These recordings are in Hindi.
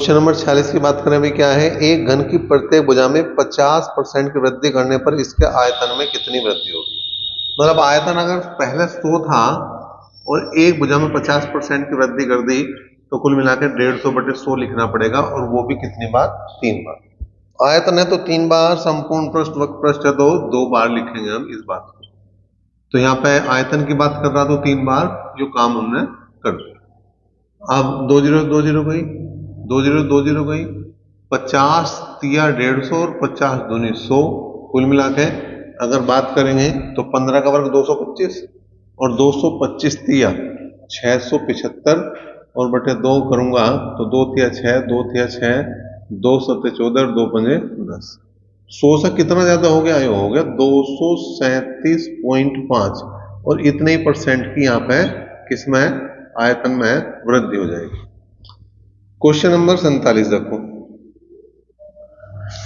क्वेश्चन नंबर 46 की बात करें अभी क्या है, एक घन की प्रत्येक भुजा में 50% की वृद्धि करने पर इसके आयतन में कितनी वृद्धि होगी। मतलब आयतन अगर पहले 100 था और एक भुजा में 50% की वृद्धि कर दी तो कुल मिलाकर 150/100 लिखना पड़ेगा, और वो भी कितनी बार, 3 बार। आयतन है तो 3 बार, संपूर्ण पृष्ठ वक्र पृष्ठ है तो 2 बार लिखेंगे हम इस बात को। तो यहाँ पे आयतन की बात कर रहा तो 3 बार जो काम हमने कर दिया। अब 2 जीरो 2 जीरो गई, 2 जीरो 2 जीरो गई, 50 तिया 150 और 50 दूनी 100, कुल मिला के अगर बात करेंगे तो 15 का वर्ग 225 और 225 तिया 675 और बटे 2 करूंगा तो 2 तिया 6, 2 तिया 6, 2 सत्ते 14, 2 पंजे 10। 100 से कितना ज्यादा हो गया, ये हो गया 237.5, और इतने ही परसेंट की यहाँ पे किसमें, आयतन में वृद्धि हो जाएगी। क्वेश्चन नंबर 47 देखो,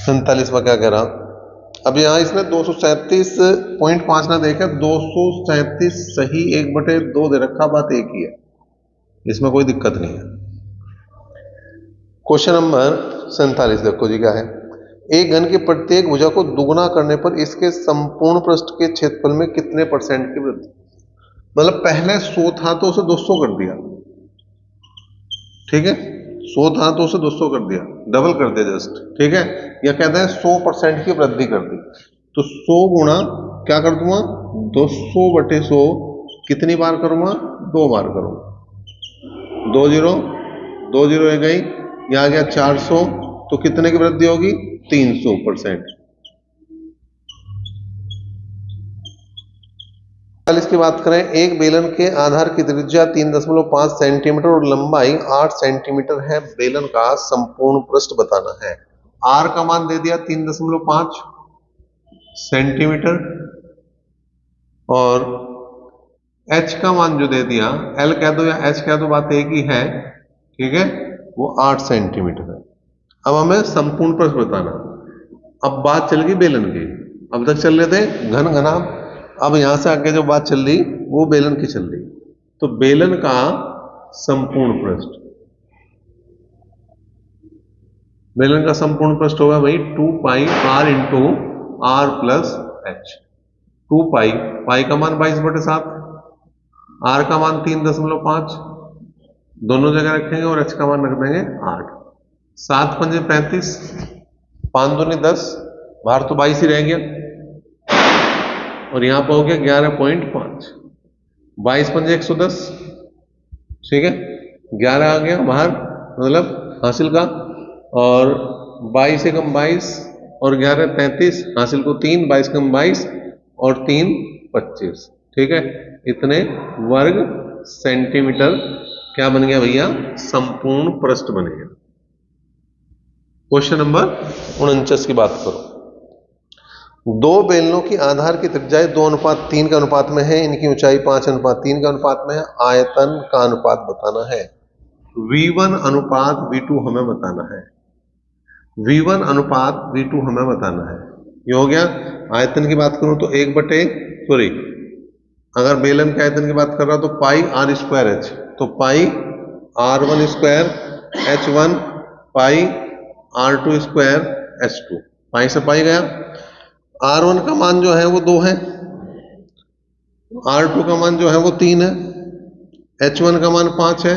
47 में क्या कह रहा, अब यहाँ इसने 237.5 ना देखे, 237 सही 1/2 दे रखा, बात एक ही है, इसमें कोई दिक्कत नहीं है। क्वेश्चन नंबर 47 देखो जी क्या है, एक घन की प्रत्येक भुजा को दुगुना करने पर इसके संपूर्ण पृष्ठ के क्षेत्रफल में कितने परसेंट की वृद्धि। मतलब पहले 100 था तो उसे 200 कर दिया, ठीक है, 100 था तो उसे 200 कर दिया, डबल कर दिया जस्ट, ठीक है। या कहते हैं 100% की वृद्धि कर दी, तो 100 गुणा क्या कर दूंगा, 200/100 कितनी बार करूंगा, 2 बार करूंगा। 2 जीरो 2 जीरो है गई, यह आ गया 400, तो कितने की वृद्धि होगी, 300%। 40 की बात करें, एक बेलन के आधार की त्रिज्या 3.5 सेंटीमीटर और लंबाई 8 सेंटीमीटर है, बेलन का संपूर्ण पृष्ठ बताना है। आर का मान दे दिया 3.5 सेंटीमीटर और एच का मान जो दे दिया, एल कह दो या एच कह दो, बात एक ही है, ठीक है, वो 8 सेंटीमीटर है। अब हमें संपूर्ण पृष्ठ बताना। अब बात चल गई बेलन की, अब तक चल रहे थे घन घना, अब यहां से आगे जो बात चल रही वो बेलन की चल रही। तो बेलन का संपूर्ण पृष्ठ, बेलन का संपूर्ण पृष्ठ होगा भाई 2 pi r into r plus h. 2 pi, pi का मान 22/7, आर का मान 3.5 दोनों जगह रखेंगे और एच का मान रख देंगे 8। 7 पंजे 35, 5 दूनी 10, बाहर तो 22 ही रह गया, और यहां पर हो गया 11.5, 22 पंजे 110, ठीक है, 11 आ गया बाहर, मतलब हासिल का, और 22 एकम 22 और 11 33, हासिल को 3, 22 कम 22 और 3 25, ठीक है, इतने वर्ग सेंटीमीटर क्या बन गया भैया, संपूर्ण पृष्ठ बन गया। क्वेश्चन नंबर 49 की बात करो, दो बेलनों की आधार की त्रिज्याएं 2:3 के अनुपात में है, इनकी ऊंचाई 5:3 के अनुपात में है, आयतन का अनुपात बताना है। V1 अनुपात V2 हमें बताना है, V1 अनुपात V2 हमें बताना है। ये हो गया। आयतन की बात करूं तो 1 सॉरी, अगर बेलन के आयतन की बात कर रहा तो पाई आर स्क्वायर एच, तो पाई R1 स्क्वायर H1 पाई R2 स्क्वायर H2, पाई से पाई गया। R1 का मान जो है वो 2 है, R2 का मान जो है वो 3 है, H1 का मान 5 है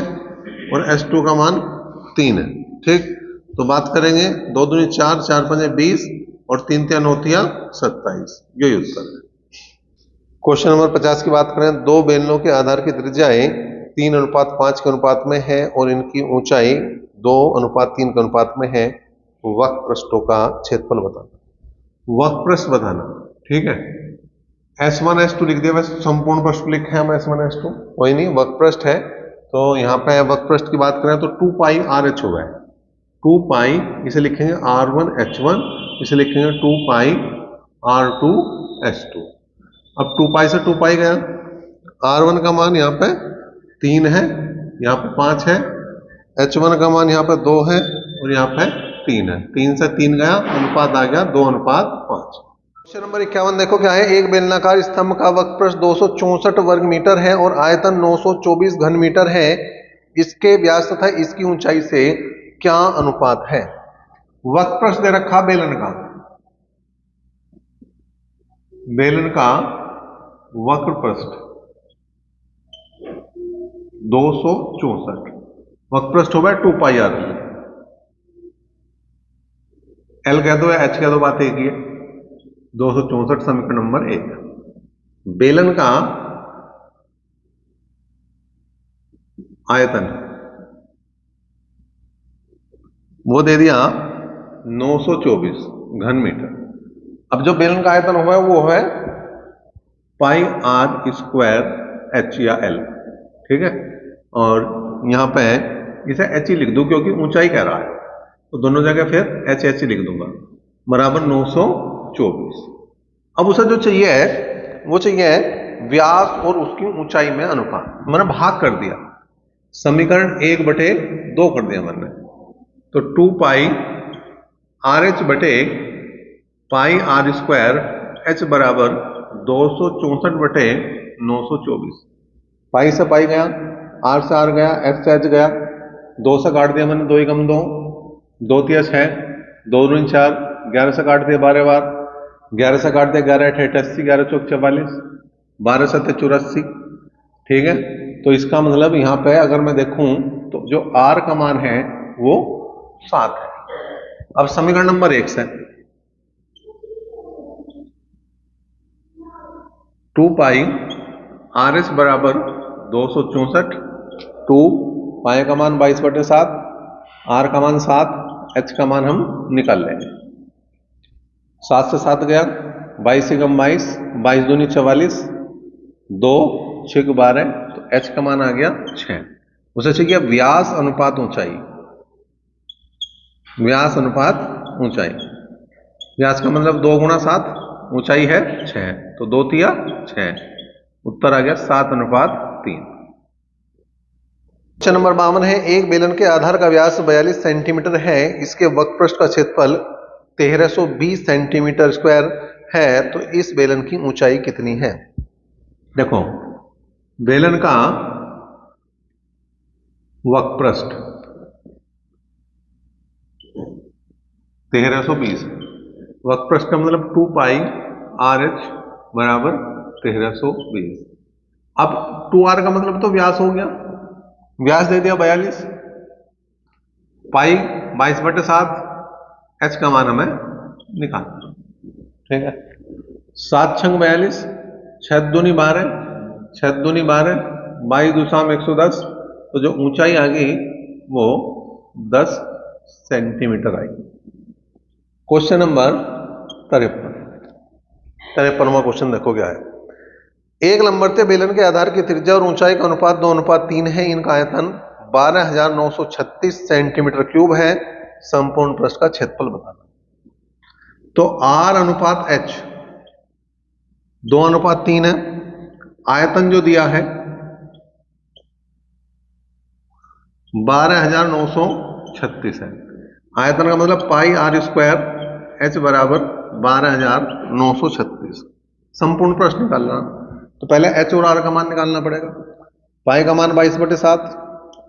और H2 का मान 3 है, ठीक। तो बात करेंगे 2 दूनी 4, 4 पंजे 20 और 3 तिया 9 तिया 27, यही उत्तर है। क्वेश्चन नंबर 50 की बात करें, दो बेलनों के आधार की त्रिज्याएं 3:5 के अनुपात में है और इनकी ऊंचाई 2:3 के अनुपात में है, वक्र पृष्ठों का क्षेत्रफल बताना। वक्र पृष्ठ बताना, ठीक है, S1 S2 लिख दिया, वैसे संपूर्ण पृष्ठ लिखे हम S1 S2, कोई नहीं, वक्र पृष्ठ है तो यहाँ पे वक्र पृष्ठ की बात करें तो 2 पाई आर एच होगा, 2 पाई, इसे लिखेंगे R1 H1, इसे लिखेंगे 2 पाई R2 S2। अब 2 पाई से 2 पाई गया, R1 का मान यहाँ पे 3 है, यहाँ पे 5 है, H1 का मान यहाँ पे 2 है और यहाँ पे 3 है, 3 से 3 गया, अनुपात आ गया 2:5। क्वेश्चन नंबर 51 देखो क्या है, एक बेलनाकार स्तंभ का वक्रपृष्ठ 264 वर्ग मीटर है और आयतन 924 घन मीटर है, इसके व्यास तथा इसकी ऊंचाई से क्या अनुपात है? वक्र पृष्ठ दे रखा बेलन का, बेलन का वक्र पृष्ठ 264, वक्र पृष्ठ हो गया 2 पाई आर एल कह दो या एच कह दो, बात एक ही है। 264 समीकरण नंबर 1। बेलन का आयतन वो दे दिया 924 घन मीटर। अब जो बेलन का आयतन हुआ है वो है पाई आर स्क्वायर एच या एल, ठीक है। और यहां पे इसे एच ही लिख दूं क्योंकि ऊंचाई कह रहा है, तो दोनों जगह फिर एच एच लिख दूंगा, बराबर 924। अब उसे जो चाहिए है वो चाहिए है व्यास और उसकी ऊंचाई में अनुपात। मैंने भाग कर दिया, समीकरण 1/2 कर दिया मैंने, तो 2 पाई आर एच बटे पाई आर स्क्वायर एच बराबर 264/924। पाई से पाई गया, आर से आर गया, एच से एच गया, 2 से काट दिया मैंने, 2 एकम 2, 2 तिया 6, 2 दूनी 4, 11 से काट दिया 12 बार, 11 से काट दिया 11 8 80, 11 चौक 44, 12 7 84, ठीक है। तो इसका मतलब यहां पे अगर मैं देखूं तो जो आर का मान है वो 7 है। अब समीकरण नंबर 1 से 2 पाई आर एच बराबर 264, 2 पाई का मान 22/7, आर का मान 7, एच का मान हम निकाल लेंगे। 7 से 7 गया, 22 एकम 22, 22 दूनी 44, 2 6 12, तो एच का मान आ गया 6। उसे चाहिए व्यास अनुपात ऊंचाई, व्यास अनुपात ऊंचाई। व्यास का मतलब 2 गुणा 7, ऊंचाई है 6, तो 2 तिया 6, उत्तर आ गया 7:3। क्वेश्चन नंबर 52 है, एक बेलन के आधार का व्यास 42 सेंटीमीटर है, इसके वक्र पृष्ठ का क्षेत्रफल 1320 सेंटीमीटर स्क्वायर है, तो इस बेलन की ऊंचाई कितनी है? देखो, बेलन का वक्र पृष्ठ 1320, वक्र पृष्ठ का मतलब 2 पाई आर एच बराबर 1320। अब 2r का मतलब तो व्यास हो गया, व्यास दे दिया 42, पाई 22/7, एच का मान हमें निकालना, ठीक है। 7 छंग 42, 6 दूनी 12, 6 दूनी 12, 22 दूसाम 110, तो जो ऊंचाई आ गई वो 10 सेंटीमीटर आई। क्वेश्चन नंबर 53वां क्वेश्चन देखो क्या है। एक लंबरते बेलन के आधार की त्रिज्या और ऊंचाई का अनुपात 2:3 है, इनका आयतन 12,936 सेंटीमीटर क्यूब है, संपूर्ण पृष्ठ का क्षेत्रफल बताना। तो R अनुपात H 2:3 है, आयतन जो दिया है 12,936 है, आयतन का मतलब पाई आर स्क्वायर एच बराबर 12,936। संपूर्ण पृष्ठ निकालना, तो पहले एच और आर का मान निकालना पड़ेगा। पाई का मान 22/7,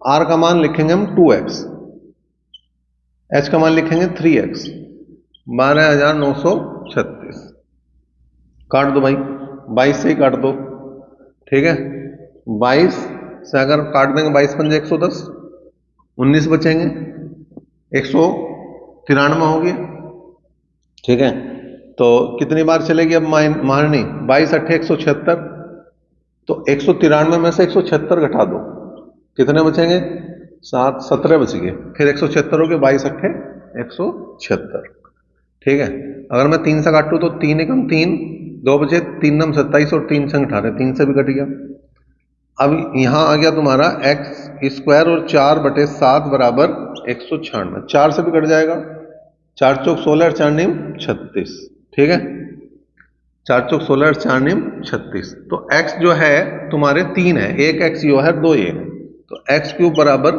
आर का मान लिखेंगे हम 2x, एच का मान लिखेंगे 3x, 12,936। काट दो भाई, 22 से ही काट दो, ठीक है। 22 से अगर काट देंगे 22 पंजे 110, 19 बचेंगे, 193 हो गया, ठीक है। तो कितनी बार चलेगी अब मारनी, 22 8 176, तो 193 में से 176 घटा दो, कितने बचेंगे? 7 17 बच गए, फिर 176 हो गए, 22 8 176, ठीक है। अगर मैं 3 से काटूं तो 3 एकम 3, 2 बचे, 3 नम 27 और 3 संग 18, 3 से भी कट गया। अब यहां आ गया तुम्हारा एक्स स्क्वायर और 4/7 बराबर 196, 4 से भी कट जाएगा, 4 चौक 16, 4 नीम 36, ठीक है। 4 चौक 16, 4 नीम 36, तो x जो है तुम्हारे 3 है, एक x यो है, 2 ये है, तो x क्यूब बराबर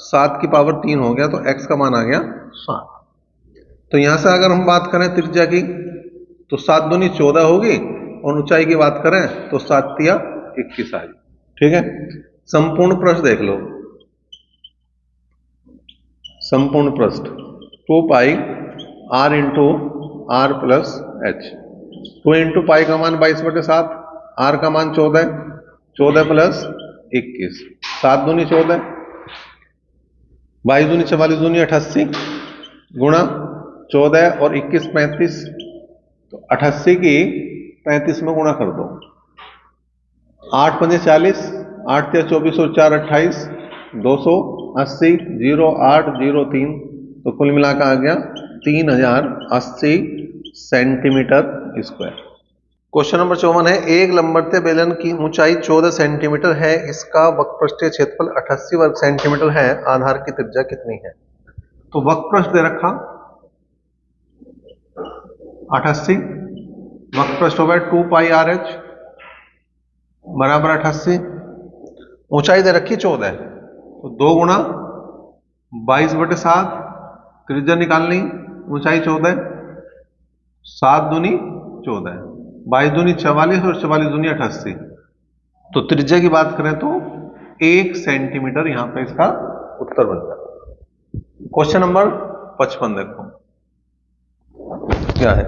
7 की पावर 3 हो गया, तो x का मान आ गया 7। तो यहां से अगर हम बात करें त्रिज्या की, तो 7 दूनी 14 होगी, और ऊंचाई की बात करें तो 7 तिया 21 आ गई, ठीक है। संपूर्ण पृष्ठ देख लो, संपूर्ण पृष्ठ 2 pi r into r plus h. 2 into pi का मान 22/7, आर का मान 14, 14 प्लस 21, 7 दूनी 14, 22 दूनी 44 दूनी 88 गुणा 14 और 21 35, तो 88 की 35 में गुणा कर दो। 8 पंजे 40, 8 तिया 24 और 4 28, 280 0803, तो कुल मिलाकर आ गया 3080 सेंटीमीटर स्क्वायर। क्वेश्चन नंबर 54 है, एक लंबवतीय बेलन की ऊंचाई 14 सेंटीमीटर है, इसका वक्रपृष्ठीय क्षेत्रफल 88 वर्ग सेंटीमीटर है, आधार की त्रिज्या कितनी है? तो वक्रपृष्ठ दे रखा 88, वक्रपृष्ठ हो गया 2 पाई आर एच बराबर 88, ऊंचाई दे रखी 14, तो 2 गुणा 22/7, त्रिज्या निकालनी, ऊंचाई 14, 7 दूनी 14, 22 दूनी 44 और 44 दूनी 88, तो त्रिज्या की बात करें तो 1 सेंटीमीटर यहां पे इसका उत्तर बन जाता। क्वेश्चन नंबर 55 देखो क्या है।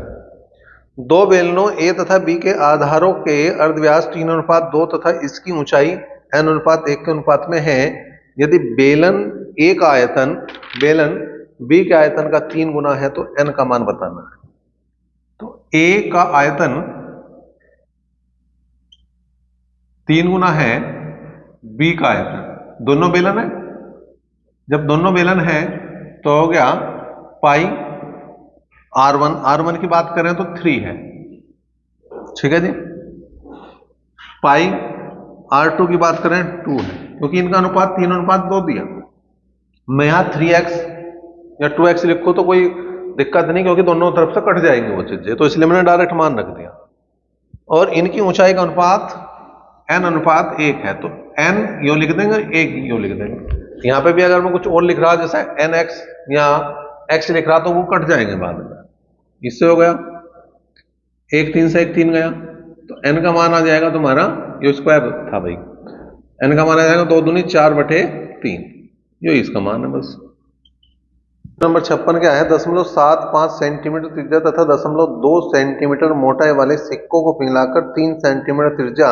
दो बेलनों ए तथा बी के आधारों के अर्धव्यास 3:2 तथा इसकी ऊंचाई n:1 के अनुपात में है। यदि बेलन ए का आयतन बेलन बी के आयतन का 3 गुना है तो n का मान बताना है। तो ए का आयतन 3 गुना है बी का आयतन, दोनों बेलन है। जब दोनों बेलन है तो हो गया पाई R1, R1 की बात करें तो 3 है, ठीक है जी। पाई R2 की बात करें 2 है, क्योंकि इनका अनुपात 3:2 दिया। मैं यहां 3x या 2x लिखो तो कोई दिक्कत नहीं, क्योंकि दोनों तरफ से कट जाएंगे वो चीजें, तो इसलिए मैंने डायरेक्ट मान रख दिया। और इनकी ऊंचाई का अनुपात n:1 है, तो n यो लिख देंगे, 1 यो लिख देंगे। यहां पे भी अगर मैं कुछ और लिख रहा जैसे nx या x लिख रहा तो वो कट जाएंगे बाद में। इससे हो गया 1 3 से 1 3 गया, तो n का मान आ जाएगा तुम्हारा, ये स्क्वायर था भाई, n का मान आ जाएगा 2 दूनी 4/3, यो इसका मान है बस। नंबर 56 क्या है, 0.75 सेंटीमीटर त्रिज्या तथा 0.2 सेंटीमीटर मोटाई वाले सिक्कों को पिघलाकर 3 सेंटीमीटर त्रिज्या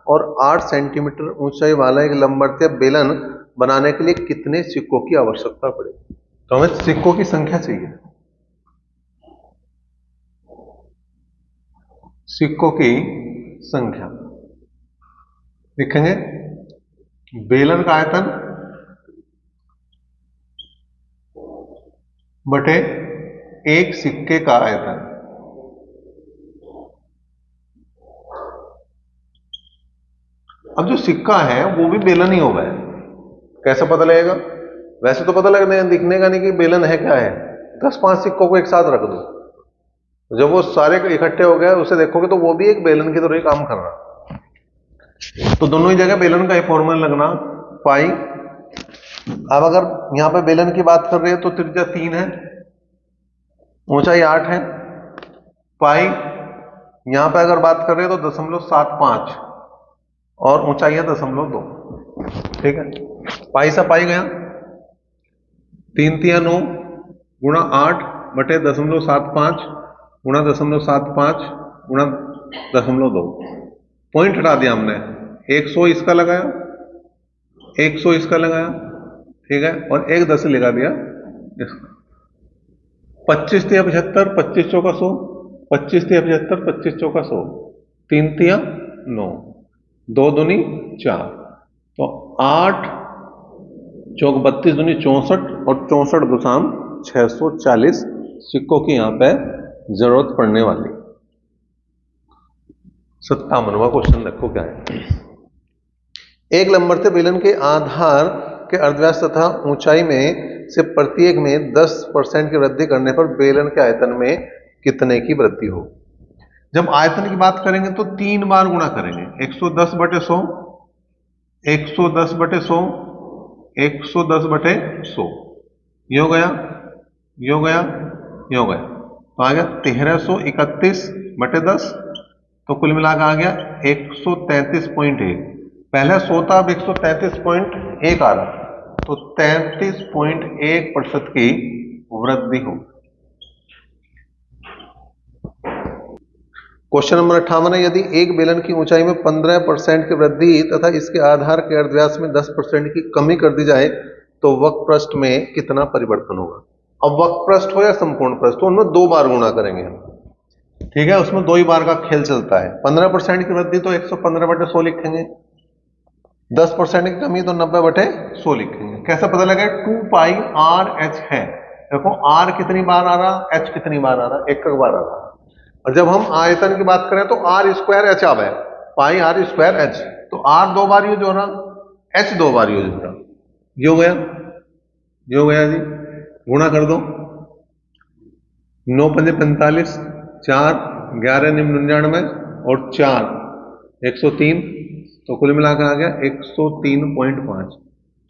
और 8 सेंटीमीटर ऊंचाई वाला एक लंबवतीय बेलन बनाने के लिए कितने सिक्कों की आवश्यकता पड़ेगी? तो हमें सिक्कों की संख्या चाहिए। सिक्कों की संख्या लिखेंगे, बेलन का आयतन बटे एक सिक्के का आयतन। अब जो सिक्का है वो भी बेलन ही होगा, कैसे पता लगेगा? वैसे तो पता लगने दिखने का नहीं कि बेलन है क्या है, 10-5 सिक्कों को एक साथ रख दो, जब वो सारे इकट्ठे हो गए उसे देखोगे तो वो भी एक बेलन की तरह ही काम कर रहा। तो दोनों ही जगह बेलन का ही फॉर्मूला लगना, पाई। अब अगर यहां पे बेलन की बात कर रहे हैं तो त्रिज्या 3 है, ऊंचाई 8 है। पाई यहां पे अगर बात कर रहे हैं तो 0.75 और ऊंचाई है 0.2, ठीक है। पाई से पाई गया, 3 तिया 9 गुणा 8 बटे 0.75 गुणा 0.75 गुणा 0.2, पॉइंट हटा दिया हमने, 100 इसका लगाया, 100 इसका लगाया, ठीक है, और 1 10 लगा दिया इसका। 25 तिया 75, 25 चौका 100, 25 तिया 75, 25 चौका 100, 3 तिया 9, 2 दूनी 4, तो 8 चौक 32 दूनी 64 और 64.640 सिक्कों की यहां पे जरूरत पड़ने वाली। 57वां क्वेश्चन देखो क्या है। एक लंबवतीय बेलन के आधार के अर्धव्यास तथा ऊंचाई में से प्रत्येक में 10% की वृद्धि करने पर बेलन के आयतन में कितने की वृद्धि हो? जब आयतन की बात करेंगे तो 3 बार गुणा करेंगे, 110/100, 110/100, 110/100, यो गया, यो गया, यो गया, तो आ गया 1331/10, तो कुल मिलाकर आ गया 133.1। पहले 100 था, अब 133.1 आ रहा, तो 33.1% की वृद्धि होगी। क्वेश्चन नंबर 58 है, यदि एक बेलन की ऊंचाई में 15% की वृद्धि तथा इसके आधार के अर्धव्यास में 10% की कमी कर दी जाए तो वक्रपृष्ठ में कितना परिवर्तन होगा। अब वक्रपृष्ठ हो या संपूर्ण पृष्ठ हो, उनमें 2 बार गुणा करेंगे हम, ठीक है, उसमें 2 ही बार का खेल चलता है। 15% की वृद्धि तो 115/100 लिखेंगे, 10% की कमी तो 90/100 लिखेंगे। कैसे पता लगे? 2 पाई आर एच है। देखो आर कितनी बार आ रहा, एच कितनी बार आ रहा, एक बार आ रहा। और जब हम आयतन की बात करें तो आर स्क्वायर एच आवे, पाई आर स्क्वायर एच, तो आर 2 बार यूज हो रहा, एच 2 बार यूज हो रहा। ये हो गया, ये हो गया जी। गुणा कर दो, 9 पंजे 45, 4 11 निम्न 99 और 4 103, तो कुल मिलाकर आ गया 103.5।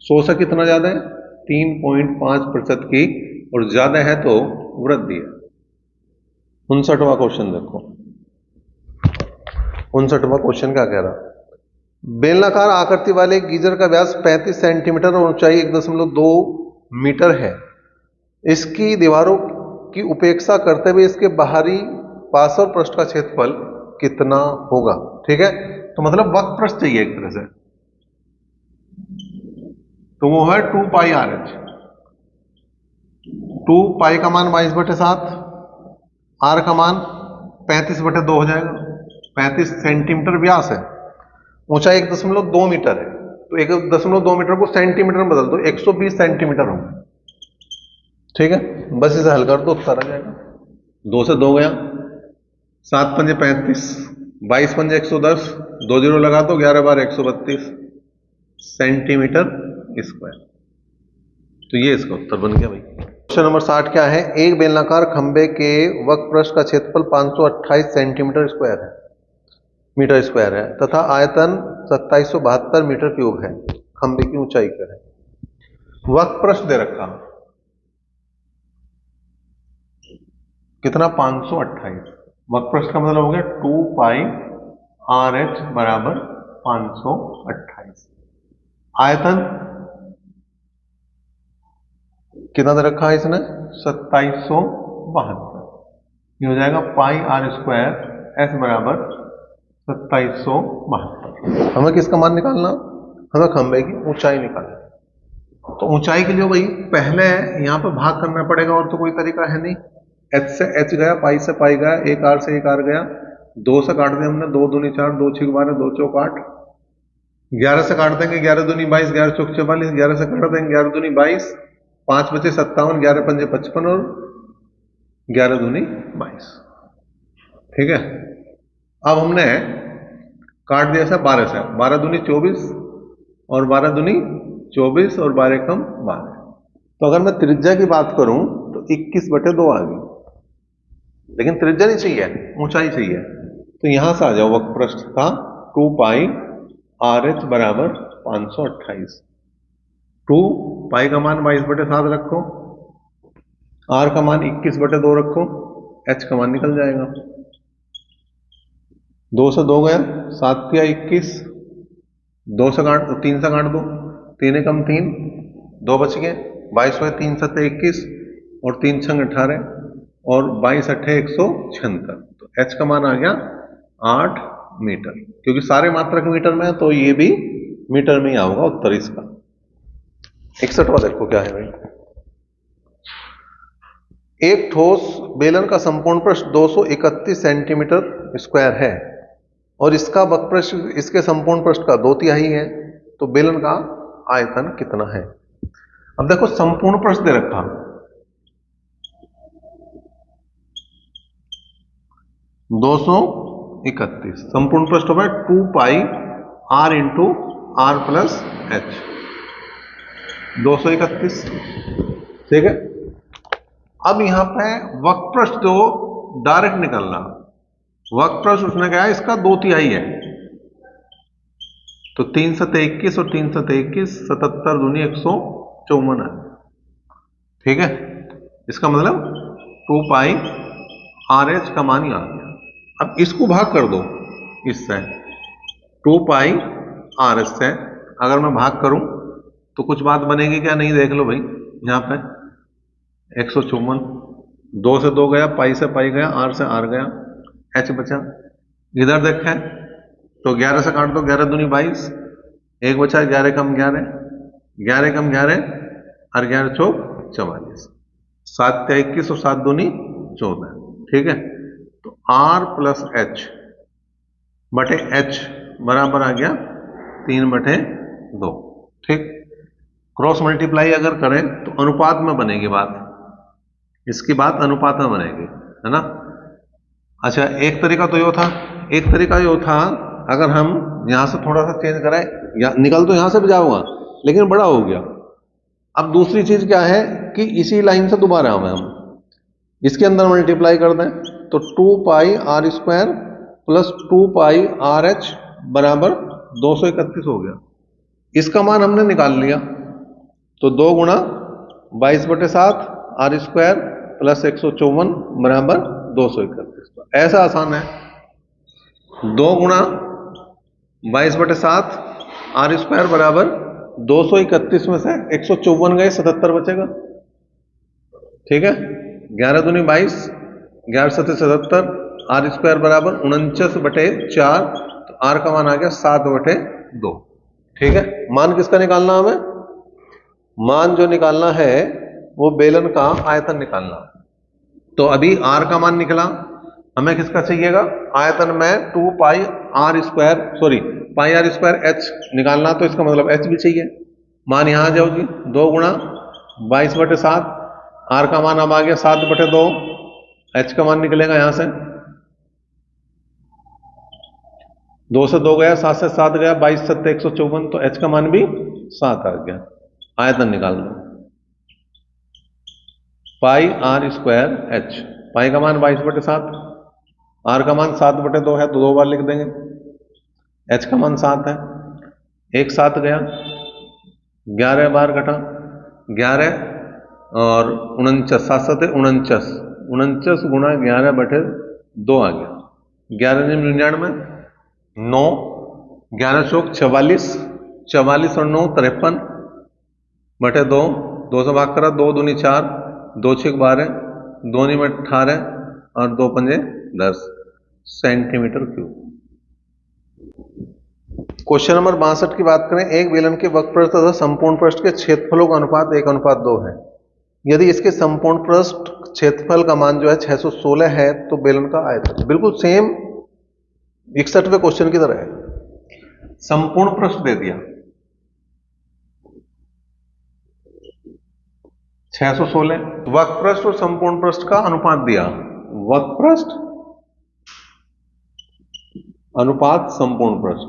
100 से कितना ज्यादा है? 3.5% की, और ज्यादा है तो वृद्धि है। 59वां क्वेश्चन देखो, 59वां क्वेश्चन क्या कह रहा? बेलनाकार आकृति वाले गीजर का व्यास 35 सेंटीमीटर और ऊंचाई 1.2 मीटर है। इसकी दीवारों की उपेक्षा करते हुए इसके बाहरी पार्श्व पृष्ठ का क्षेत्रफल कितना होगा। ठीक है, तो मतलब वक्र पृष्ठ चाहिए एक तरह से, तो वो है 2 पाई आर एच। 2 पाई का मान 22/7, आर का मान 35/2 हो जाएगा। 35 सेंटीमीटर व्यास है, ऊंचाई 1.2 मीटर है, तो 1.2 मीटर को सेंटीमीटर में बदल दो, 120 सेंटीमीटर होगा। ठीक है, बस इसे हल कर दो, उत्तर आ जाएगा। 2 से 2 गया, 7 पंजे 35, 22 पंजे 110, 2 जीरो लगा दो, 11 बार 132 सेंटीमीटर स्क्वायर। तो ये इसका उत्तर बन गया भाई। क्वेश्चन नंबर 60 क्या है? एक बेलनाकार खंबे के वक्र पृष्ठ का क्षेत्रफल 528 सेंटीमीटर स्क्वायर है, मीटर स्क्वायर है, तथा आयतन 2772 मीटर क्यूब है। खंबे की ऊंचाई क्या है? वक्र पृष्ठ दे रखा कितना? 528। वक्र पृष्ठ का मतलब हो गया 2 पाई आर एच बराबर 528। आयतन कितना दे रखा है इसने? 2772। ये हो जाएगा पाई आर स्क्वायर एच बराबर 2772। हमें किसका मान निकालना? हमें खंबे की ऊंचाई निकालनी। तो ऊंचाई के लिए भाई पहले यहां पर भाग करना पड़ेगा, और तो कोई तरीका है नहीं। एच से एच गया, पाई से पाई गया, एक आर से एक आर गया, 2 से काट दिया हमने, 2 दूनी 4, 2 6 12, 2 चौक 8, 11 से काट देंगे, 11 दूनी 22, 11 चौक 44, 11 से काट देंगे, 11 दूनी 22, 5 बचे 57, 11 पंजे 55 और 11 दूनी 22। ठीक है, अब हमने काट दिया था 12 से, 12 दूनी 24 और 12 दूनी 24 और 12 कम 12। तो अगर मैं त्रिज्या की बात करूं तो 21/2 आ गई, लेकिन त्रिज्या नहीं चाहिए, ऊंचाई चाहिए। तो यहां से आ जाओ, वक्र पृष्ठ का 2 पाई आर एच बराबर 528। 2 पाई का मान 22/7 रखो, आर का मान 21/2 रखो, एच का मान निकल जाएगा। 2 से 2 गया, 7 या 21, 2 से काट, 3 से काट दो, 3 कम 3, 2 बच गए, 22 हुए, 3 7 21 और 3 6 18 और 22 8 176। तो एच का मान आ गया 8 मीटर, क्योंकि सारे मात्रक मीटर में है तो ये भी मीटर में ही आऊंगा उत्तर इसका। 61वां देखो क्या है भाई। एक ठोस बेलन का संपूर्ण पृष्ठ 231 सेंटीमीटर स्क्वायर है और इसका वक्र पृष्ठ इसके संपूर्ण पृष्ठ का 2/3 है, तो बेलन का आयतन कितना है? अब देखो संपूर्ण पृष्ठ दे रखा, दो सौ 31, संपूर्ण पृष्ठ होगा 2 pi r into r plus h, 231। ठीक है, अब यहां पे वक्र पृष्ठ जो डायरेक्ट निकलना, वक्र पृष्ठ उसने कहा इसका 2/3 है, तो 3 7 21 और 3 7 21, 77 दूनी 154 है। ठीक है, इसका मतलब 2 पाई आर एच का मान ही आ गया। अब इसको भाग कर दो इससे, 2 पाई आर एच से अगर मैं भाग करूं तो कुछ बात बनेगी क्या, नहीं, देख लो भाई। यहाँ पे 154, 2 से 2 गया, पाई से पाई गया, आर से आर गया, एच बचा। इधर देखें तो 11 से काट दो, 11 दूनी 22, एक बचा 11 कम 11, 11 कम 11 और 11 चौक 44, 7 या 21 और 7 दूनी 14। ठीक है, तो आर प्लस एच बटे एच बराबर आ गया 3/2। ठीक, क्रॉस मल्टीप्लाई अगर करें तो अनुपात में बनेगी बात, इसकी बात अनुपात में बनेगी, है ना। अच्छा, एक तरीका तो यो था, एक तरीका यो था अगर हम यहां से थोड़ा सा चेंज करें, या निकल तो यहां से भी जाऊंगा लेकिन बड़ा हो गया। अब दूसरी चीज क्या है कि इसी लाइन से दोबारा हम इसके अंदर मल्टीप्लाई कर दें तो 2 pi r square plus 2 pi r h बराबर 231 हो गया। इसका मान हमने निकाल लिया, तो 2 गुणा 22/7 आर स्क्वायर प्लस 154 बराबर 231। तो ऐसा आसान है, 2 गुणा 22/7 आर स्क्वायर बराबर 231 में से 154 गए, 77 बचेगा। ठीक है, 11 दूनी 22, 11 सत्ते 77, आर स्क्वायर बराबर 49/4, तो आर का मान आ गया 7/2। ठीक है, मान किसका निकालना हमें, मान जो निकालना है वो बेलन का आयतन निकालना। तो अभी आर का मान निकला, हमें किसका चाहिएगा, आयतन में 2 pi r square, sorry pi r square h निकालना, तो इसका मतलब एच भी चाहिए। मान यहां आ जाओगी, 2 गुणा 22/7, आर का मान अब आ गया 7/2, एच का मान निकलेगा यहां से 2 से 2 गया, 7 से 7 गया, 22 सत्ते 154, तो एच का मान भी 7 आ गया। आयतन निकाल लो, पाई आर स्क्वायर एच, पाई का मान 22/7, आर का मान 7/2 है तो 2 बार लिख देंगे, एच का मान 7 है, एक 7 गया, 11 बार घटा 11 और 49, 7 7 49, 49 गुणा 11/2 आ गया, 11 99, 9, 11 चौक 44, 44 और 9 53/2, 2 से भाग करा, 2 दूनी 4, 2 6 12, 2 में 18 और 2 पंजे 10 सेंटीमीटर क्यूब। क्वेश्चन नंबर 62 की बात करें, एक बेलन के वक्रपृष्ठ तथा संपूर्ण पृष्ठ के क्षेत्रफलों का अनुपात 1:2 है। यदि इसके संपूर्ण पृष्ठ क्षेत्रफल का मान जो है 616 है तो बेलन का आयतन बिल्कुल सेम 61वें क्वेश्चन की तरह है। संपूर्ण पृष्ठ दे दिया 616, वक्रपृष्ठ और संपूर्ण पृष्ठ का अनुपात दिया, वक्रपृष्ठ अनुपात संपूर्ण पृष्ठ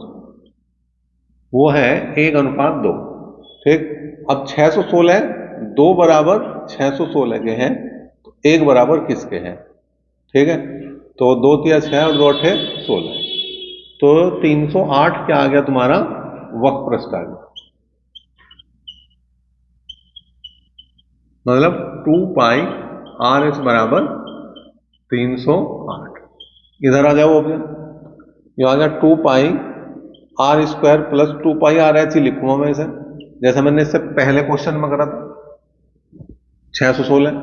वो है 1:2। ठीक, अब 616 2 बराबर 616 के हैं, तो 1 बराबर किसके हैं। ठीक है, तो 2 तिया 6 और 2 8 16, तो 308 क्या आ गया तुम्हारा, वक्रपृष्ठ आ गया। मतलब 2 पाई आर एच बराबर 308। इधर आ जाओ, अब ये आ गया 2 pi r square plus 2 pi r h ही लिखूंगा मैं इसे, जैसा मैंने इससे पहले क्वेश्चन में करा था 616,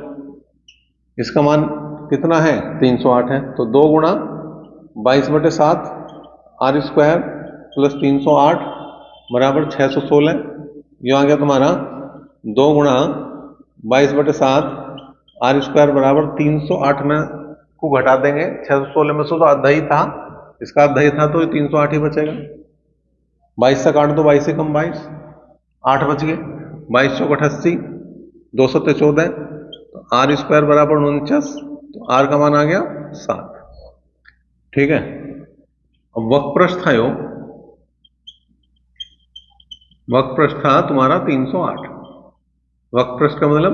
इसका मान कितना है 308 है, तो 2 गुणा 22/7 आर स्क्वायर प्लस 308 बराबर 616। ये आ गया तुम्हारा 2 गुणा 22/7 आर स्क्वायर बराबर 308 में को घटा देंगे, 616 में से तो आधा ही था, इसका आधा ही था तो 308 ही बचेगा। 22 से काट दो, 22 से कम 22, 8 बच गए, 22 चौक 88, 2 सत्ते 14, तो आर स्क्वायर बराबर 49, तो आर का मान आ गया 7। ठीक है, अब वक्रपृष्ठ था, वक्रपृष्ठ था तुम्हारा 308, वक्रपृष्ठ का मतलब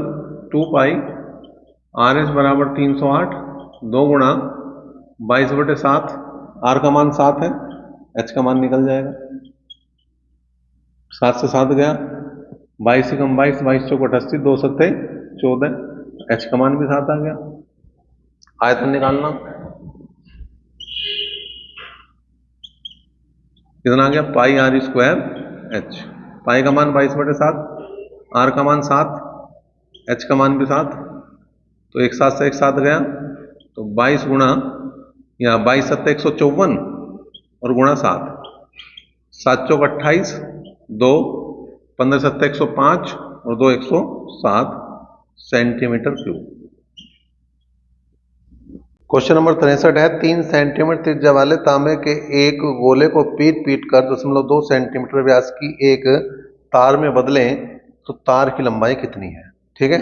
2 पाई आर एच बराबर 308, 2 गुणा 22/7, आर का मान 7 है, एच का मान निकल जाएगा, 7 से 7 गया, 22 से कम 22, 22 चौक 88, 2 सत्ते 14, एच का मान भी 7 आ गया। आयतन निकालना, कितना आ गया, पाई आर स्क्वायर एच, पाई का मान 22/7, आर का मान 7, एच का मान भी 7, तो एक साथ से एक साथ गया, तो 22 गुणा, यहाँ 22 सत्ते 154 और गुणा 7, 7 चौक 28, 2 15 सत्ते 105 और 2 107 सेंटीमीटर क्यूब। क्वेश्चन नंबर 63 है, 3 सेंटीमीटर त्रिज्या वाले तांबे के एक गोले को पीट पीट कर 0.2 सेंटीमीटर व्यास की एक तार में बदलें तो तार की लंबाई कितनी है। ठीक है,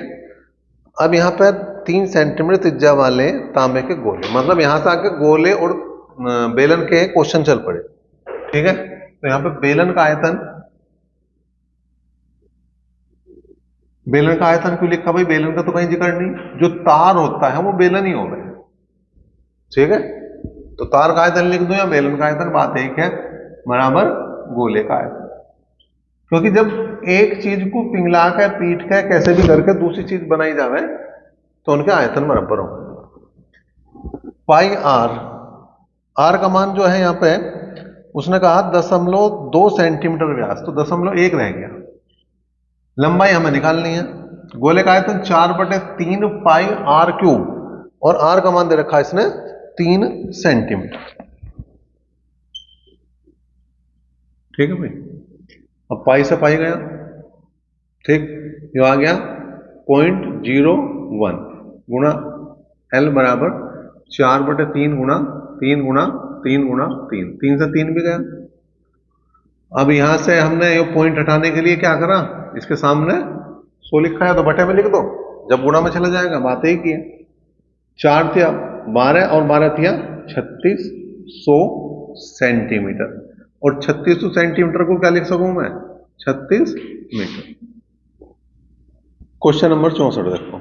अब यहाँ पर 3 सेंटीमीटर त्रिज्या वाले तांबे के गोले, मतलब यहां से आके गोले और बेलन के क्वेश्चन चल पड़े। ठीक है, तो यहाँ पे बेलन का आयतन क्यों लिखा भाई? बेलन का तो कहीं जिक्र नहीं, जो तार होता है वो बेलन ही होगा। ठीक है, तो तार का आयतन लिख दो या बेलन का आयतन, बात एक है, बराबर गोले का आयतन। क्योंकि जब एक चीज को पिघला कर पीट कर कैसे भी करके दूसरी चीज बनाई जावे तो उनके आयतन बराबर होंगे। पाई आर का मान जो है यहाँ पे उसने कहा 0.2 सेंटीमीटर व्यास, तो 0.1 रह गया। लंबाई हमें निकालनी है। गोले का आयतन 4/3 पाई आर क्यूब, और आर का मान दे रखा है इसने 3 सेंटीमीटर। ठीक है भाई, अब पाई से पाई गया, ठीक, ये आ गया 0.01 गुणा एल बराबर 4/3 गुणा 3 गुणा 3 गुणा 3, 3 से 3 भी गया। अब यहां से हमने ये पॉइंट हटाने के लिए क्या करा, इसके सामने 100 लिखा है तो बटे में लिख दो, जब गुणा में चला जाएगा, बात एक ही है। 4 थिया 12 और 12 थिया 3600 सेंटीमीटर, और 3600 सेंटीमीटर को क्या लिख सकूं मैं? 36 मीटर। क्वेश्चन नंबर 64 देखो,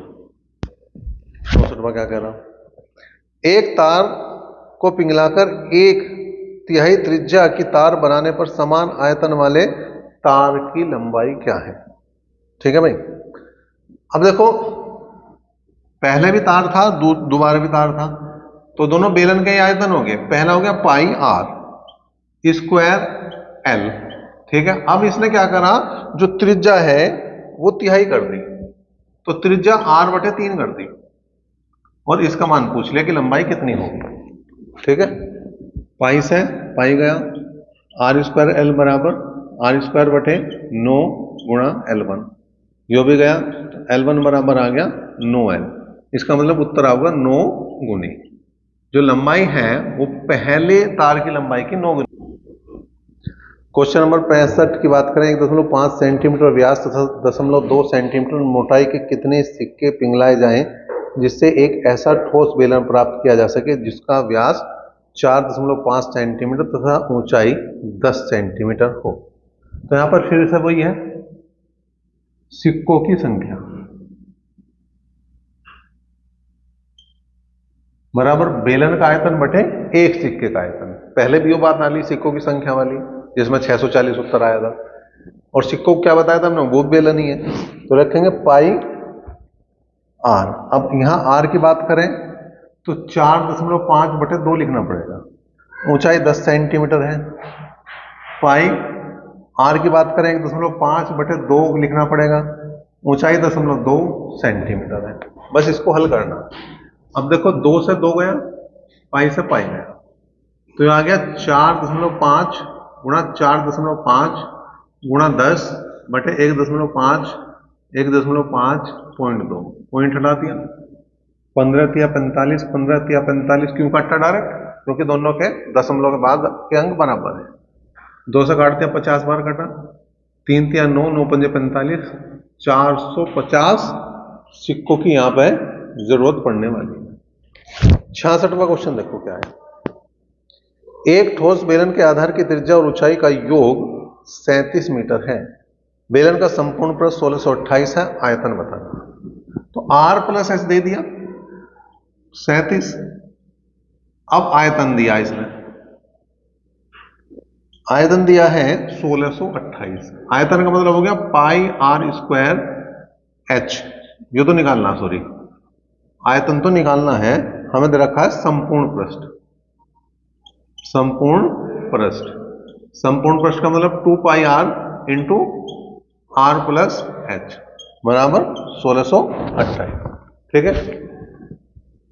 64वां क्या कह रहा, एक तार को पिघलाकर 1/3 त्रिज्या की तार बनाने पर समान आयतन वाले तार की लंबाई क्या है। ठीक है भाई, अब देखो पहले भी तार था, दोबारा भी तार था, तो दोनों बेलन के आयतन हो गए। पहला हो गया पाई आर स्क्वायर एल। ठीक है, अब इसने क्या करा, जो त्रिज्या है वो तिहाई कर दी, तो त्रिज्या r/3 कर दी, और इसका मान पूछ लिया कि लंबाई कितनी होगी। ठीक है, पाई से पाई गया, आर स्क्वायर एल बराबर r²/9 गुणा L1, यो भी गया, तो L1 बराबर आ गया 9L। इसका मतलब उत्तर आऊगा 9 गुनी, जो लंबाई है वो पहले तार की लंबाई की 9 गुनी। क्वेश्चन नंबर 65 की बात करें, 1.5 सेंटीमीटर व्यास तथा 0.2 सेंटीमीटर मोटाई के कितने सिक्के पिघलाए जाएं जिससे एक ऐसा ठोस बेलन प्राप्त किया जा सके जिसका व्यास 4.5 सेंटीमीटर तथा ऊंचाई 10 सेंटीमीटर हो। तो यहां पर फिर से वही है, सिक्कों की संख्या बराबर बेलन का आयतन बटे एक सिक्के का आयतन। पहले भी वो बात ना ली सिक्कों की संख्या वाली, जिसमें 640 उत्तर आया था, और सिक्कों को क्या बताया था हमने, वो बेलन ही है, तो रखेंगे पाई आर। अब यहां आर की बात करें तो 4.5/2 लिखना पड़ेगा, ऊंचाई 10 सेंटीमीटर है। पाई आर की बात करें 1.5/2 लिखना पड़ेगा, ऊंचाई 0.2 सेंटीमीटर है। बस इसको हल करना। अब देखो 2 से 2 गया, पाई से पाई गया, तो ये आ गया 4.5 गुणा 4.5 गुणा 10 बटे 1.5 1.5 पॉइंट हटा दिया, 15 तिया 45, 15 तिया 45 क्यों काटा डायरेक्ट, क्योंकि दोनों के दशमलव के बाद के अंक बराबर है। 2 से काटते हैं 50 बार कटा, 3 तिया 9, 9 पंजे 45, 450 सिक्कों की यहां पर जरूरत पड़ने वाली है। 66वां क्वेश्चन देखो क्या है, एक ठोस बेलन के आधार की त्रिज्या और ऊंचाई का योग 37 मीटर है, बेलन का संपूर्ण प्रस्थ 1628 है, आयतन बताना। तो r + s दे दिया 37, अब आयतन दिया, इसने आयतन दिया है 1628, आयतन का मतलब हो गया पाई r² h, ये तो निकालना, सॉरी आयतन तो निकालना है, हमें दे रखा है संपूर्ण पृष्ठ। संपूर्ण पृष्ठ का मतलब 2 pi r into r plus h बराबर 1628। ठीक है,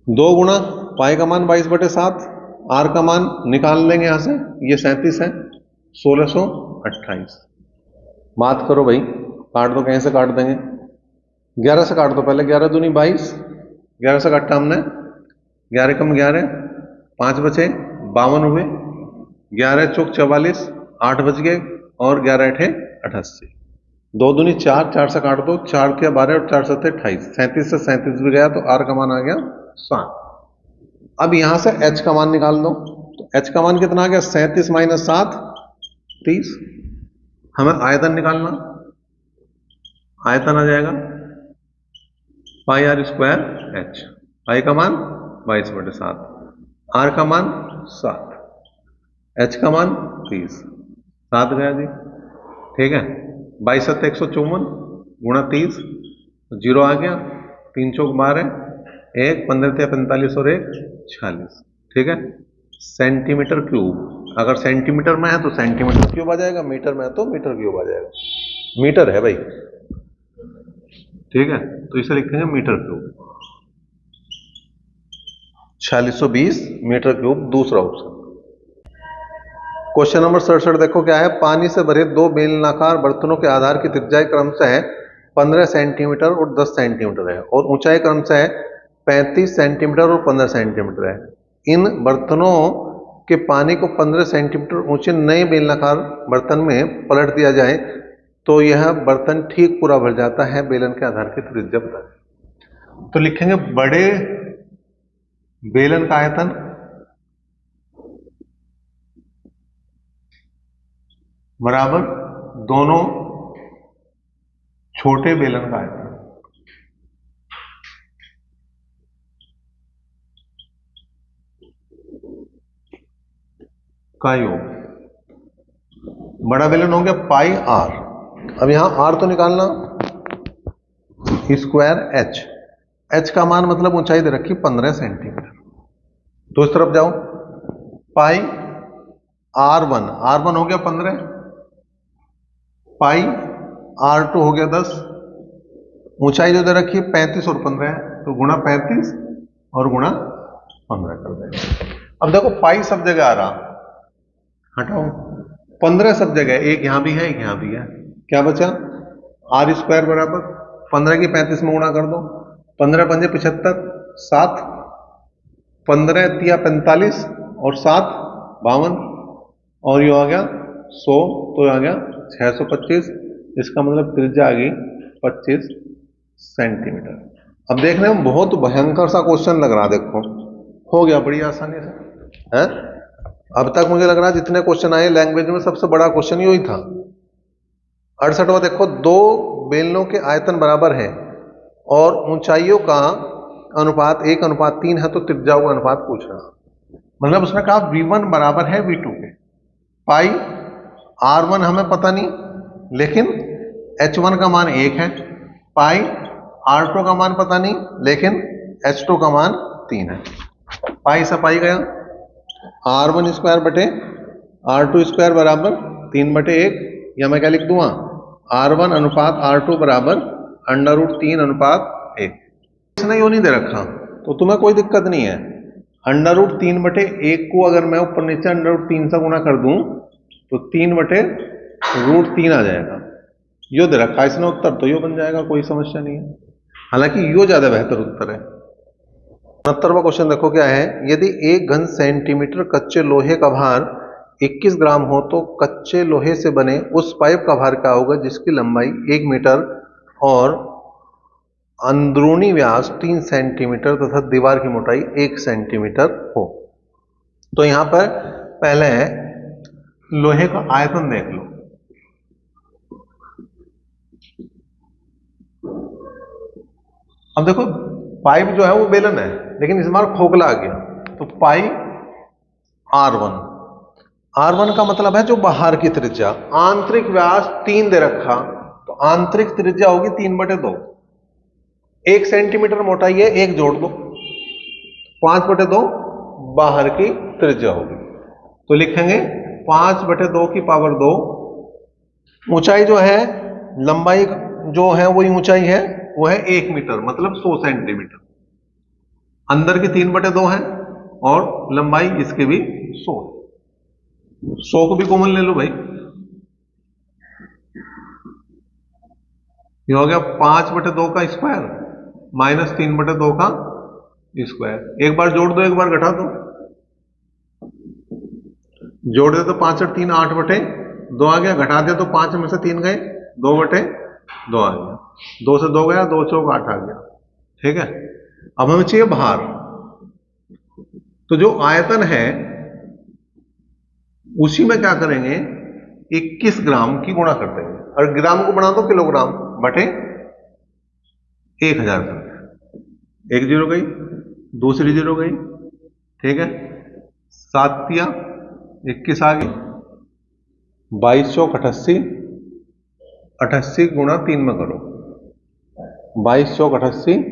2 गुणा पाई का मान 22/7, आर का मान निकाल लेंगे यहां से, ये 37 है, 1628। बात करो भाई, काट दो, कहीं से काट देंगे, 11 से काट दो पहले, 11 दूनी 22, 11 से काटा हमने, 11 कम 11, 5 बचे, 52 हुए, 11 चौक 44, 8 बच गए, और 11 अठे 88, 2 दूनी 4, 4 से काट दो, 4 के 12 और 4 7 28, 37 से 37 भी गया, तो आर का मान आ गया 7। अब यहां से एच का मान निकाल दो, तो एच का मान कितना आ गया, 37 माइनस 7 30। हमें आयतन निकालना, आयतन आ जाएगा पाई आर स्क्वायर एच, पाई का मान 22/7, आर का मान 7, एच का मान 30, 7 गया जी। ठीक है, 22 7 154 गुणा 30, जीरो आ गया, 3 चौक 12, 1 15 45 और 1 46। ठीक है, सेंटीमीटर क्यूब, अगर सेंटीमीटर में है तो सेंटीमीटर क्यूब आ जाएगा, मीटर में है तो मीटर क्यूब आ जाएगा, मीटर है भाई। ठीक है, तो इसे लिखेंगे मीटर क्यूब, 4620 मीटर क्यूब दूसरा ऑप्शन। क्वेश्चन नंबर 67 देखो क्या है, पानी से भरे 2 बेलनाकार बर्तनों के आधार की त्रिज्या क्रमशः 15 सेंटीमीटर और 10 सेंटीमीटर है, और ऊंचाई क्रमशः 35 सेंटीमीटर और 15 सेंटीमीटर है। इन बर्तनों के पानी को 15 सेंटीमीटर ऊंचे नए बेलनाकार बर्तन में पलट दिया जाए तो यह बर्तन ठीक पूरा भर जाता है, बेलन के आधार की त्रिज्या बताएं। तो लिखेंगे बड़े बेलन का आयतन बराबर दोनों छोटे बेलन का आयतन। का योग, बड़ा बेलन हो गया पाई आर, अब यहां आर तो निकालना, स्क्वायर एच, एच का मान मतलब ऊंचाई दे रखी 15 सेंटीमीटर, तो इस तरफ जाओ, पाई R1, R1 हो गया 15, पाई R2 हो गया 10, ऊंचाई जो दे रखी है 35 और 15 है, तो गुणा 35 और गुणा 15 कर देंगे। अब देखो पाई सब जगह आ रहा, हटाओ, 15 सब जगह, एक यहां भी है एक यहां भी है, क्या बचा, आर स्क्वायर बराबर 15 की 35 में गुणा कर दो, 15 पंजे 75, 7 15 तिया 45 और 7 52, और ये आ गया 100, तो आ गया 625, इसका मतलब त्रिज्या आ गई 25 सेंटीमीटर। अब देखने में बहुत भयंकर सा क्वेश्चन लग रहा, देखो हो गया बड़ी आसानी से है। अब तक मुझे लग रहा है जितने क्वेश्चन आए लैंग्वेज में सबसे बड़ा क्वेश्चन यही था। 68वां देखो, 2 बेलनों के आयतन बराबर है और ऊंचाइयों का अनुपात 1:3 है, तो त्रिज्याओं का अनुपात पूछ रहा, मतलब उसने कहा V1 बराबर है V2 के, पाई R1 हमें पता नहीं लेकिन H1 का मान 1 है, पाई R2 का मान पता नहीं लेकिन H2 का मान 3 है, पाई से पाई गया, R1 स्क्वायर बटे R2 स्क्वायर बराबर 3/1, या मैं क्या लिख दूंगा, R1 अनुपात R2 बराबर √3:1। इसने यो नहीं दे रखा तो तुम्हें कोई दिक्कत नहीं है, √3/1 को अगर मैं ऊपर नीचे √3 से गुणा कर दूं तो 3/√3 आ जाएगा, यो दे रखा इसने उत्तर, तो यो बन जाएगा, कोई समस्या नहीं है, हालांकि यो ज्यादा बेहतर उत्तर है। 69वां क्वेश्चन देखो क्या है, यदि 1 घन सेंटीमीटर कच्चे लोहे का भार 21 ग्राम हो तो कच्चे लोहे से बने उस पाइप का भार क्या होगा जिसकी लंबाई 1 मीटर और अंदरूनी व्यास 3 सेंटीमीटर तथा दीवार की मोटाई 1 सेंटीमीटर हो। तो यहां पर पहले लोहे का आयतन देख लो, अब देखो पाइप जो है वो बेलन है लेकिन इस बार खोखला आ गया, तो पाई R1, R1 का मतलब है जो बाहर की त्रिज्या, आंतरिक व्यास 3 दे रखा, तो आंतरिक त्रिज्या होगी 3/2, 1 सेंटीमीटर मोटाई है, 1 जोड़ दो, 5/2 बाहर की त्रिज्या होगी, तो लिखेंगे 5/2 की पावर 2, ऊंचाई जो है लंबाई जो है वो ऊंचाई है वो है 1 मीटर, मतलब 100 सेंटीमीटर। अंदर की 3/2 है और लंबाई इसकी भी 100। 100 को भी कॉमन ले लो भाई, ये हो गया 5/2 का स्क्वायर माइनस 3/2 का स्क्वायर। एक बार जोड़ दो, एक बार घटा दो। जोड़ दे तो 5 और 3 8/2 आ गया, घटा दे तो 5 में से 3 गए, 2/2 आ गया। 2 से 2 गया, 2 चौक 8 आ गया। ठीक है, अब हमें चाहिए भार। तो जो आयतन है उसी में क्या करेंगे, 21 ग्राम की गुणा कर देंगे, और ग्राम को बना दो किलोग्राम बटे 1000 कर। एक जीरो गई, दूसरी जीरो गई, ठीक है, 7 या 21 आ गई, 22 चौक 88, 88 गुणा 3 में करो, 22 चौक 88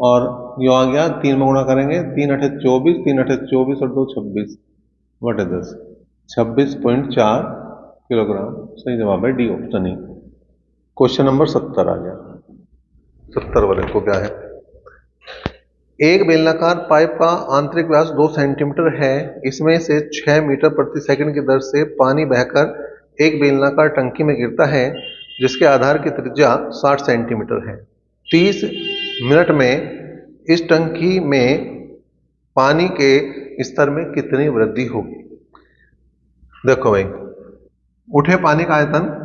और यो आ गया 3 में गुणा करेंगे, 3 8 24, 3 8 24 और 2 26 बटे 10, 26.4 किलोग्राम। सही जवाब है डी ऑप्शन ही। क्वेश्चन नंबर 70 आ गया। 70 वाले को क्या है, एक बेलनाकार पाइप का आंतरिक व्यास 2 सेंटीमीटर है, इसमें से 6 मीटर प्रति सेकंड की दर से पानी बहकर एक बेलनाकार टंकी में गिरता है जिसके आधार की त्रिज्या 60 सेंटीमीटर है। 30 मिनट में इस टंकी में पानी के स्तर में कितनी वृद्धि होगी। देखो भाई, उठे पानी का आयतन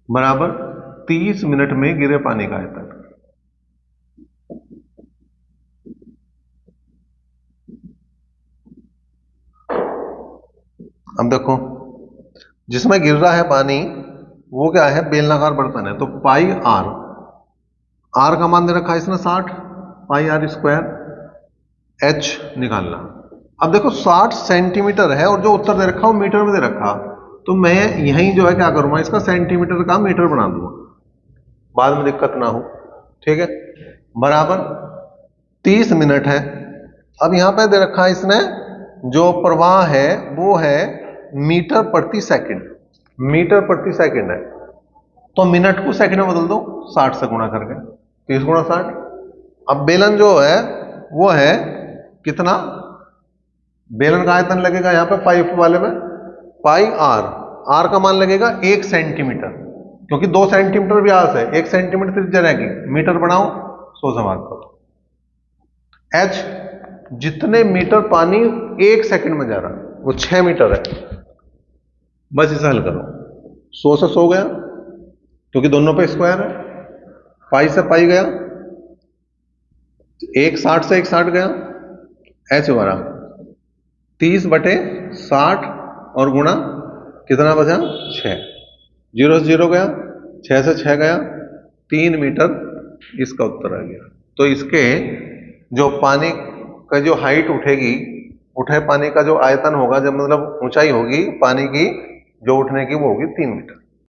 बराबर 30 मिनट में गिरे पानी का आयतन। अब देखो, जिसमें गिर रहा है पानी वो क्या है, बेलनाकार बर्तन है, तो पाई आर, आर का मान दे रखा है इसने 60, पाई आर स्क्वायर, एच निकालना। अब देखो 60 सेंटीमीटर है और जो उत्तर दे रखा वो मीटर में दे रखा, तो मैं यहीं जो है क्या करूंगा, इसका सेंटीमीटर का मीटर बना दूंगा, बाद में दिक्कत ना हो। ठीक है, बराबर 30 मिनट है। अब यहां पे दे रखा है इसने जो प्रवाह है वो है मीटर प्रति सेकंड, मीटर प्रति सेकंड है, तो मिनट को सेकंड में बदल दो 60 से गुणा करके, 30 गुणा 60। अब बेलन जो है वो है कितना, बेलन का आयतन लगेगा यहां पे पाइप वाले में पाई आर, आर का मान लगेगा 1 सेंटीमीटर, क्योंकि 2 सेंटीमीटर व्यास है, 1 सेंटीमीटर त्रिज्या रहेगी, मीटर बनाओ 100 से भाग करो। एच, जितने मीटर पानी 1 सेकंड में जा रहा है वो 6 मीटर है। बस इसे हल करो, 100 से 100 गया क्योंकि दोनों पे स्क्वायर है, पाई से पाई गया, 1 60 से 1 60 गया, एच बरा 30/60 और गुणा कितना बचा 6, 0 से 0 गया, 6 से 6 गया, 3 मीटर इसका उत्तर आ गया। तो इसके जो पानी का जो हाइट उठेगी, उठे पानी का जो आयतन होगा, जब मतलब ऊंचाई होगी पानी की जो उठने की, वो होगी 3 मीटर।